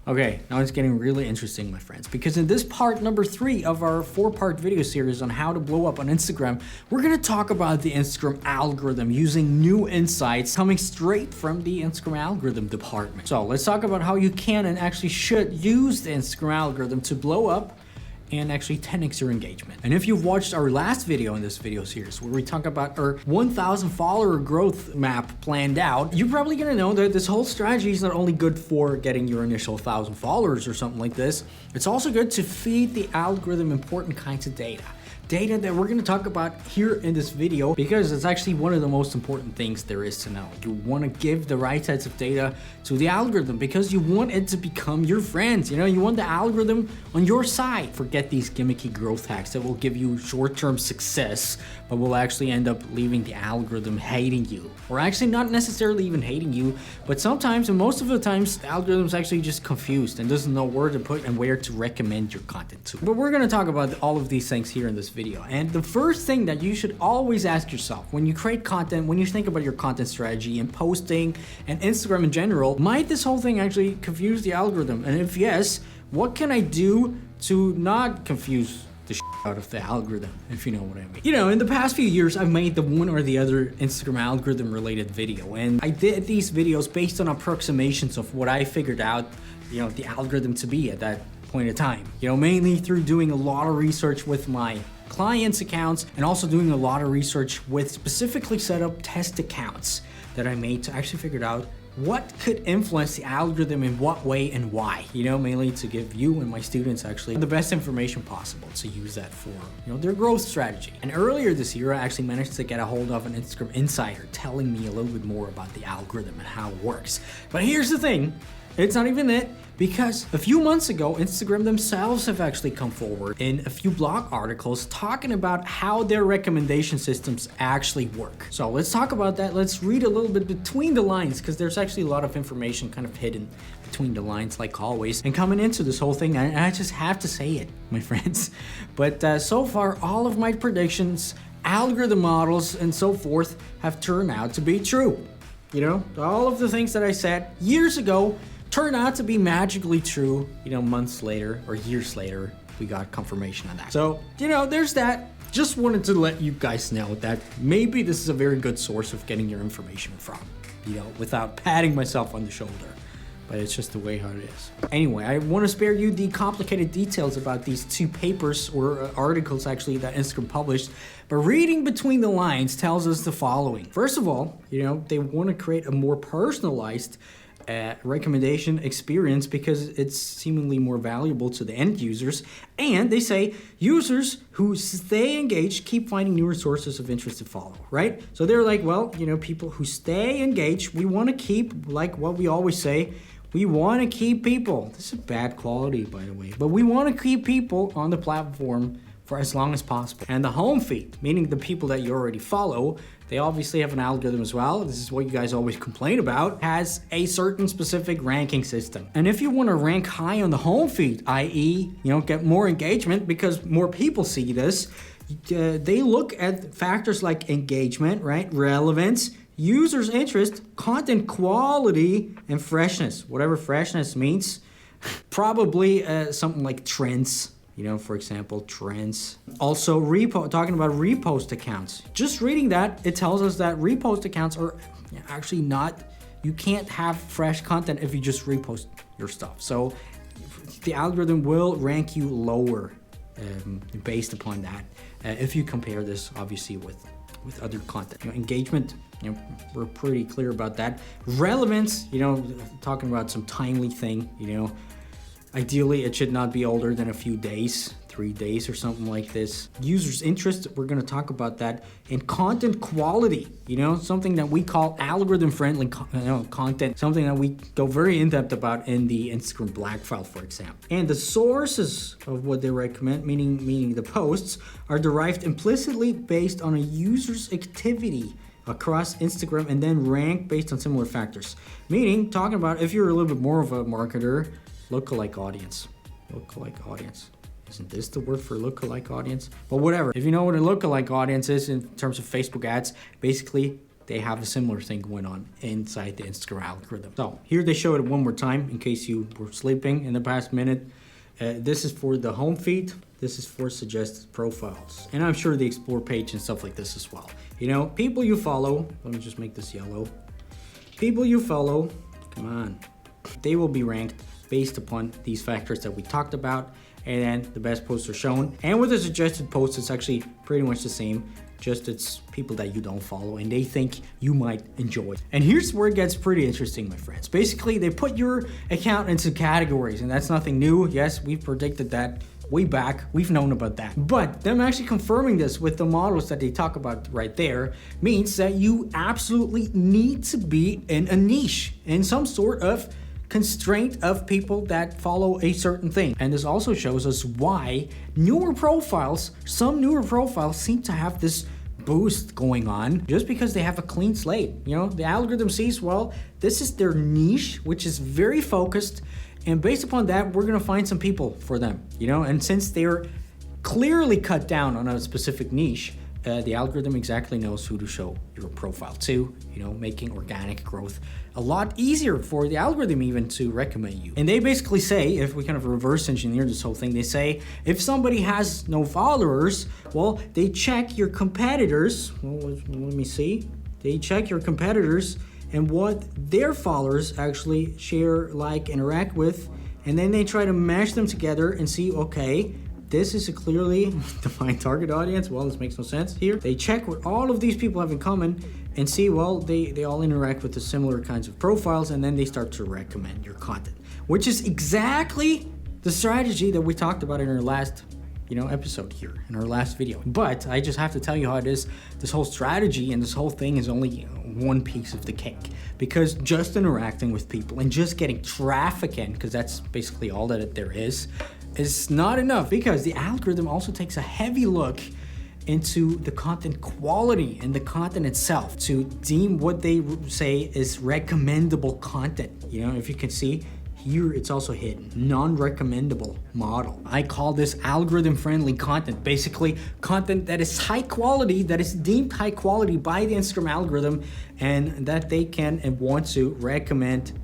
Okay, now it's getting really interesting, my friends, because in this part number 3 of our 4-part video series on how to blow up on Instagram, we're gonna talk about the Instagram algorithm using new insights coming straight from the Instagram algorithm department. So let's talk about how you can and actually should use the Instagram algorithm to blow up and actually 10x your engagement. And if you've watched our last video in this video series where we talk about our 1,000 follower growth map planned out, you're probably gonna know that this whole strategy is not only good for getting your initial 1,000 followers or something like this, it's also good to feed the algorithm important kinds of data that we're going to talk about here in this video, because it's actually one of the most important things there is to know. You want to give the right types of data to the algorithm because you want it to become your friends. You know, you want the algorithm on your side. Forget these gimmicky growth hacks that will give you short-term success, but will actually end up leaving the algorithm hating you. Or actually not necessarily even hating you, but sometimes, and most of the times, the algorithm's actually just confused and doesn't know where to put and where to recommend your content to. But we're going to talk about all of these things here in this video. And the first thing that you should always ask yourself when you create content, when you think about your content strategy and posting and Instagram in general, might this whole thing actually confuse the algorithm? And if yes, what can I do to not confuse the shit out of the algorithm, if you know what I mean? You know, in the past few years, I've made the one or the other Instagram algorithm related video, and I did these videos based on approximations of what I figured out, you know, the algorithm to be at that point in time. You know, mainly through doing a lot of research with my clients' accounts and also doing a lot of research with specifically set up test accounts that I made to actually figure out what could influence the algorithm in what way and why, you know, mainly to give you and my students actually the best information possible to use that for, you know, their growth strategy. And earlier this year, I actually managed to get a hold of an Instagram insider telling me a little bit more about the algorithm and how it works. But here's the thing, it's not even it, because a few months ago, Instagram themselves have actually come forward in a few blog articles talking about how their recommendation systems actually work. So let's talk about that. Let's read a little bit between the lines, because there's actually a lot of information kind of hidden between the lines, like always. And coming into this whole thing, I just have to say it, my friends. But so far, all of my predictions, algorithm models, and so forth have turned out to be true. You know, all of the things that I said years ago turned out to be magically true, you know, months later or years later, we got confirmation on that. So, you know, there's that. Just wanted to let you guys know that maybe this is a very good source of getting your information from, you know, without patting myself on the shoulder. But it's just the way how it is. Anyway, I want to spare you the complicated details about these 2 papers or articles actually that Instagram published, but reading between the lines tells us the following. First of all, you know, they want to create a more personalized recommendation experience because it's seemingly more valuable to the end users. And they say users who stay engaged keep finding newer sources of interest to follow, right? So they're like, well, you know, people who stay engaged, we want to keep, like what we always say, we want to keep people. This is bad quality, by the way, but we want to keep people on the platform for as long as possible. And the home feed, meaning the people that you already follow, they obviously have an algorithm as well. This is what you guys always complain about, has a certain specific ranking system. And if you want to rank high on the home feed, i.e., you know, get more engagement because more people see this, they look at factors like engagement, right? Relevance, users' interest, content quality, and freshness. Whatever freshness means. Probably something like trends. You know, for example, trends. Also, talking about repost accounts. Just reading that, it tells us that repost accounts are actually not, you can't have fresh content if you just repost your stuff. So the algorithm will rank you lower based upon that. If you compare this, obviously, with other content. You know, engagement, you know, we're pretty clear about that. Relevance, you know, talking about some timely thing, you know, ideally, it should not be older than a few days, 3 days or something like this. Users' interest, we're going to talk about that. And content quality, you know, something that we call algorithm-friendly content, something that we go very in-depth about in the Instagram Black File, for example. And the sources of what they recommend, meaning the posts, are derived implicitly based on a user's activity across Instagram and then ranked based on similar factors. Meaning, talking about if you're a little bit more of a marketer, lookalike audience. Lookalike audience. Isn't this the word for lookalike audience? But whatever. If you know what a lookalike audience is in terms of Facebook ads, basically they have a similar thing going on inside the Instagram algorithm. So here they show it one more time in case you were sleeping in the past minute. This is for the home feed. This is for suggested profiles. And I'm sure the explore page and stuff like this as well. You know, people you follow, let me just make this yellow. People you follow, come on, they will be ranked based upon these factors that we talked about. And then the best posts are shown. And with the suggested posts, it's actually pretty much the same. Just it's people that you don't follow and they think you might enjoy. And here's where it gets pretty interesting, my friends. Basically, they put your account into categories, and that's nothing new. Yes, we've predicted that way back. We've known about that. But them actually confirming this with the models that they talk about right there means that you absolutely need to be in a niche, in some sort of constraint of people that follow a certain thing. And this also shows us why some newer profiles seem to have this boost going on just because they have a clean slate. You know, the algorithm sees, well, this is their niche, which is very focused, and based upon that, we're gonna find some people for them, you know. And since they're clearly cut down on a specific niche, the algorithm exactly knows who to show your profile to, you know, making organic growth a lot easier for the algorithm even to recommend you. And they basically say, if we kind of reverse engineer this whole thing, they say if somebody has no followers, well, they check your competitors. Well, let me see. They check your competitors and what their followers actually share, like, interact with, and then they try to mash them together and see, okay, this is a clearly defined target audience. Well, this makes no sense here. They check what all of these people have in common and see, well, they all interact with the similar kinds of profiles, and then they start to recommend your content, which is exactly the strategy that we talked about in our last, you know, episode here, in our last video. But I just have to tell you how it is. This whole strategy and this whole thing is only, you know, one piece of the cake, because just interacting with people and just getting traffic in, because that's basically all that there is not enough, because the algorithm also takes a heavy look into the content quality and the content itself to deem what they say is recommendable content. You know, if you can see here, it's also hidden, non-recommendable model. I call this algorithm-friendly content, basically content that is high quality, that is deemed high quality by the Instagram algorithm, and that they can and want to recommend.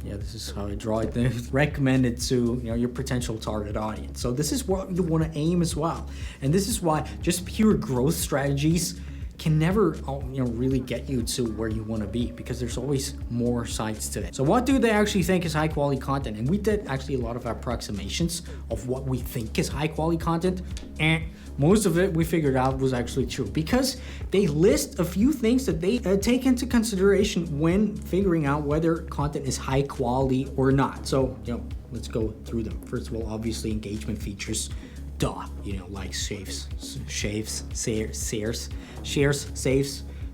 Yeah, this is how I draw it. Recommend it to, you know, your potential target audience. So this is what you want to aim as well. And this is why just pure growth strategies can never, you know, really get you to where you want to be, because there's always more sides to it. So what do they actually think is high quality content? And we did actually a lot of approximations of what we think is high quality content, and most of it we figured out was actually true, because they list a few things that they take into consideration when figuring out whether content is high quality or not. So, you know, let's go through them. First of all, obviously engagement features. Duh, you know, like shares, saves,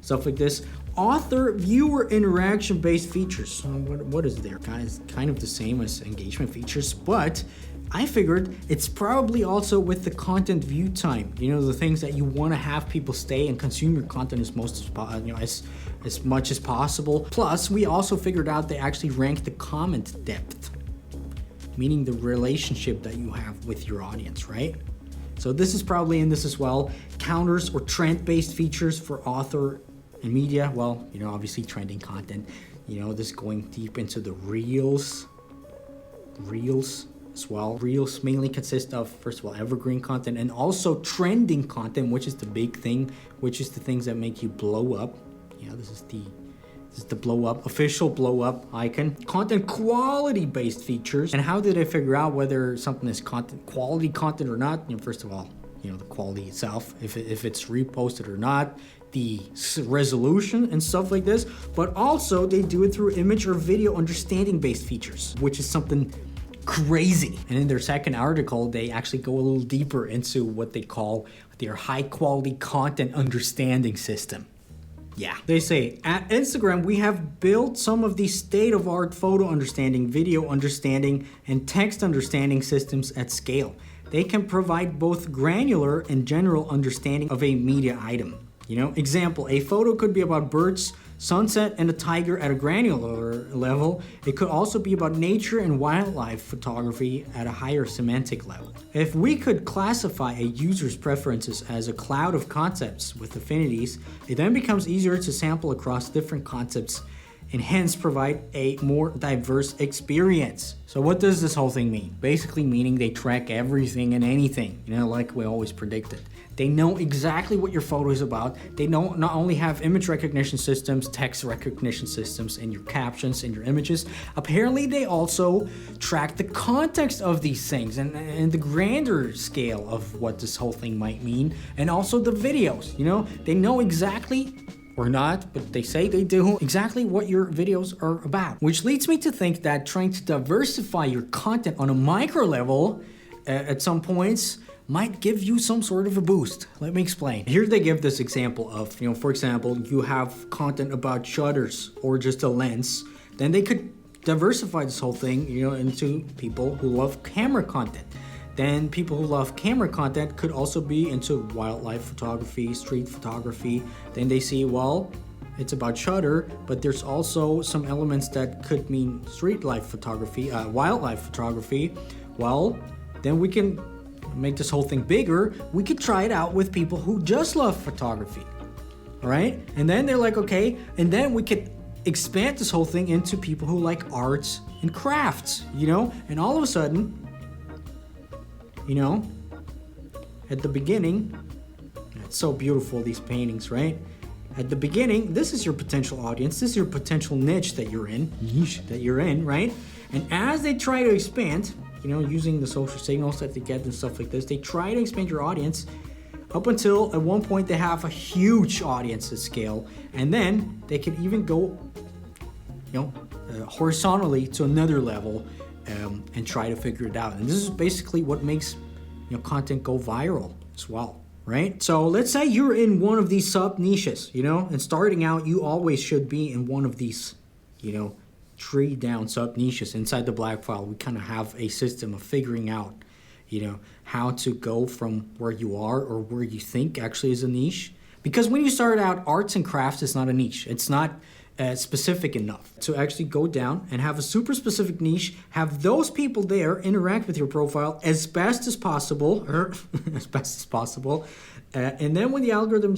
stuff like this. Author viewer interaction based features. What is there? Kind of the same as engagement features, but I figured it's probably also with the content view time. You know, the things that you want to have people stay and consume your content as much as possible. Plus, we also figured out they actually rank the comment depth, meaning the relationship that you have with your audience, right? So this is probably in this as well. Counters or trend-based features for author and media. Well, you know, obviously trending content. You know, this going deep into the reels as well. Reels mainly consist of, first of all, evergreen content and also trending content, which is the big thing, which is the things that make you blow up. Yeah, this is the blow up, official blow up icon. Content quality based features. And how did I figure out whether something is quality content or not? You know, first of all, you know, the quality itself, if it's reposted or not, the resolution and stuff like this. But also they do it through image or video understanding based features, which is something crazy. And in their second article, they actually go a little deeper into what they call their high quality content understanding system. Yeah, they say, at Instagram, we have built some of these state-of-art photo understanding, video understanding, and text understanding systems at scale. They can provide both granular and general understanding of a media item. You know, example, a photo could be about birds sunset and a tiger at a granular level. It could also be about nature and wildlife photography at a higher semantic level. If we could classify a user's preferences as a cloud of concepts with affinities, it then becomes easier to sample across different concepts and hence provide a more diverse experience. So what does this whole thing mean? Basically meaning they track everything and anything, like we always predicted. They know exactly what your photo is about. They know not only have image recognition systems, text recognition systems, and your captions and your images. Apparently they also track the context of these things and the grander scale of what this whole thing might mean. And also the videos, they know exactly, or not, but they say they do, exactly what your videos are about. Which leads me to think that trying to diversify your content on a micro level at some points might give you some sort of a boost. Let me explain. Here they give this example of, for example, you have content about shutters or just a lens, then they could diversify this whole thing, into people who love camera content. Then people who love camera content could also be into wildlife photography, street photography. Then they see, well, it's about shutter, but there's also some elements that could mean street life photography, wildlife photography. Well, then we can make this whole thing bigger. We could try it out with people who just love photography, all right? And then they're like, okay, and then we could expand this whole thing into people who like arts and crafts, and all of a sudden, at the beginning, it's so beautiful, these paintings, right? At the beginning, this is your potential audience, this is your potential niche that you're in, right? And as they try to expand, using the social signals that they get and stuff like this, they try to expand your audience up until at one point they have a huge audience at scale, and then they can even go, horizontally to another level and try to figure it out. And this is basically what makes content go viral as well, right? So let's say you're in one of these sub niches, and starting out, you always should be in one of these, tree down sub niches. Inside the black file, we kind of have a system of figuring out, how to go from where you are or where you think actually is a niche. Because when you start out, arts and crafts is not a niche. It's not specific enough to actually go down and have a super specific niche, have those people there interact with your profile as best as possible, and then when the algorithm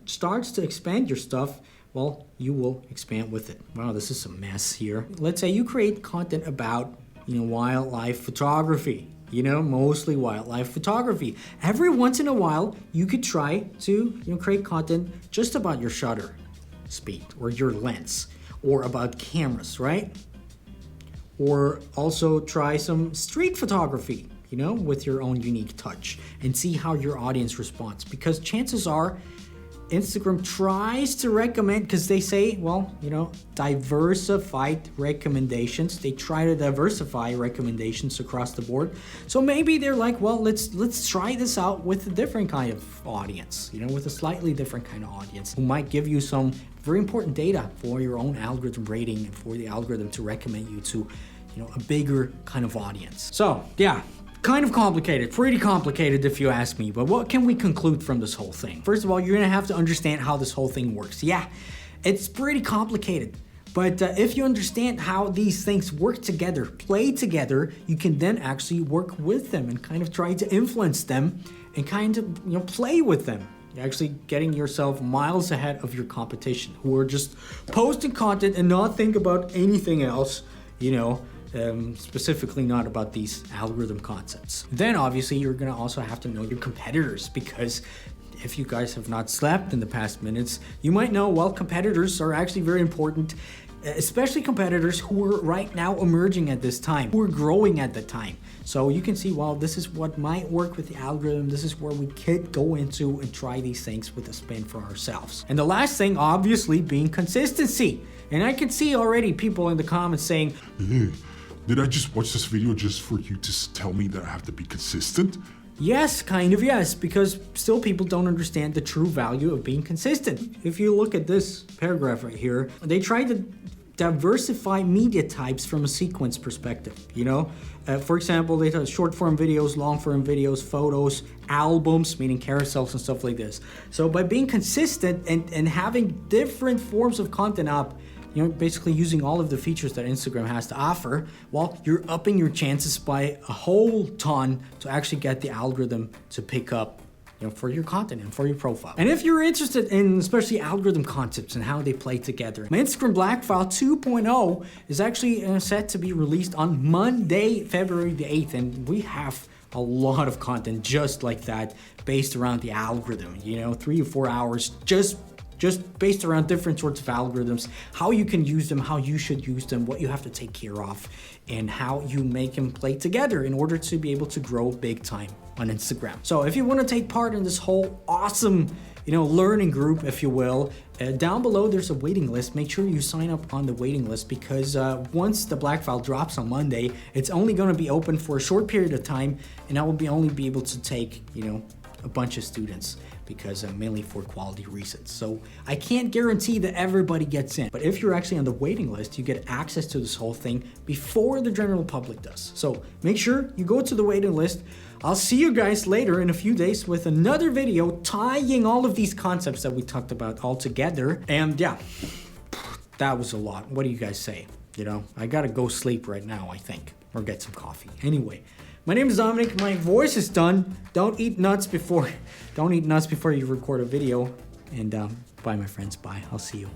starts to expand your stuff, well, you will expand with it. Wow, this is a mess here. Let's say you create content about, wildlife photography, mostly wildlife photography. Every once in a while, you could try to, create content just about your shutter speed or your lens or about cameras, right? Or also try some street photography, with your own unique touch and see how your audience responds. Because chances are Instagram tries to recommend, because they say, diversified recommendations. They try to diversify recommendations across the board. So maybe they're like, well, let's try this out with a different kind of audience, with a slightly different kind of audience who might give you some very important data for your own algorithm rating and for the algorithm to recommend you to, a bigger kind of audience. So yeah, kind of complicated, pretty complicated if you ask me, but what can we conclude from this whole thing? First of all, you're gonna have to understand how this whole thing works. Yeah, it's pretty complicated, but if you understand how these things work together, play together, you can then actually work with them and kind of try to influence them and kind of, play with them. You're actually getting yourself miles ahead of your competition who are just posting content and not think about anything else, specifically not about these algorithm concepts. Then obviously you're gonna also have to know your competitors, because if you guys have not slept in the past minutes, you might know, well, competitors are actually very important, especially competitors who are right now emerging at this time, who are growing at the time. So you can see, well, this is what might work with the algorithm. This is where we could go into and try these things with a spin for ourselves. And the last thing, obviously, being consistency. And I can see already people in the comments saying, did I just watch this video just for you to tell me that I have to be consistent? Yes, kind of yes, because still people don't understand the true value of being consistent. If you look at this paragraph right here, they try to diversify media types from a sequence perspective, you know? For example, they have short form videos, long form videos, photos, albums, meaning carousels and stuff like this. So by being consistent and having different forms of content up, you know, basically using all of the features that Instagram has to offer, well, you're upping your chances by a whole ton to actually get the algorithm to pick up, you know, for your content and for your profile. And if you're interested in especially algorithm concepts and how they play together, my Instagram Black File 2.0 is actually set to be released on Monday, February the 8th, and we have a lot of content just like that based around the algorithm, you know, 3 or 4 hours just based around different sorts of algorithms, how you can use them, how you should use them, what you have to take care of, and how you make them play together in order to be able to grow big time on Instagram. So if you want to take part in this whole awesome, you know, learning group, if you will, down below there's a waiting list. Make sure you sign up on the waiting list because once the Black File drops on Monday, it's only going to be open for a short period of time, and I will only be able to take, you know, a bunch of students because mainly for quality reasons. So I can't guarantee that everybody gets in, but if you're actually on the waiting list, you get access to this whole thing before the general public does. So make sure you go to the waiting list. I'll see you guys later in a few days with another video tying all of these concepts that we talked about all together. And yeah, that was a lot. What do you guys say? You know, I gotta go sleep right now, I think, or get some coffee. Anyway, my name is Dominic. My voice is done. Don't eat nuts before you record a video. And bye, my friends. Bye. I'll see you.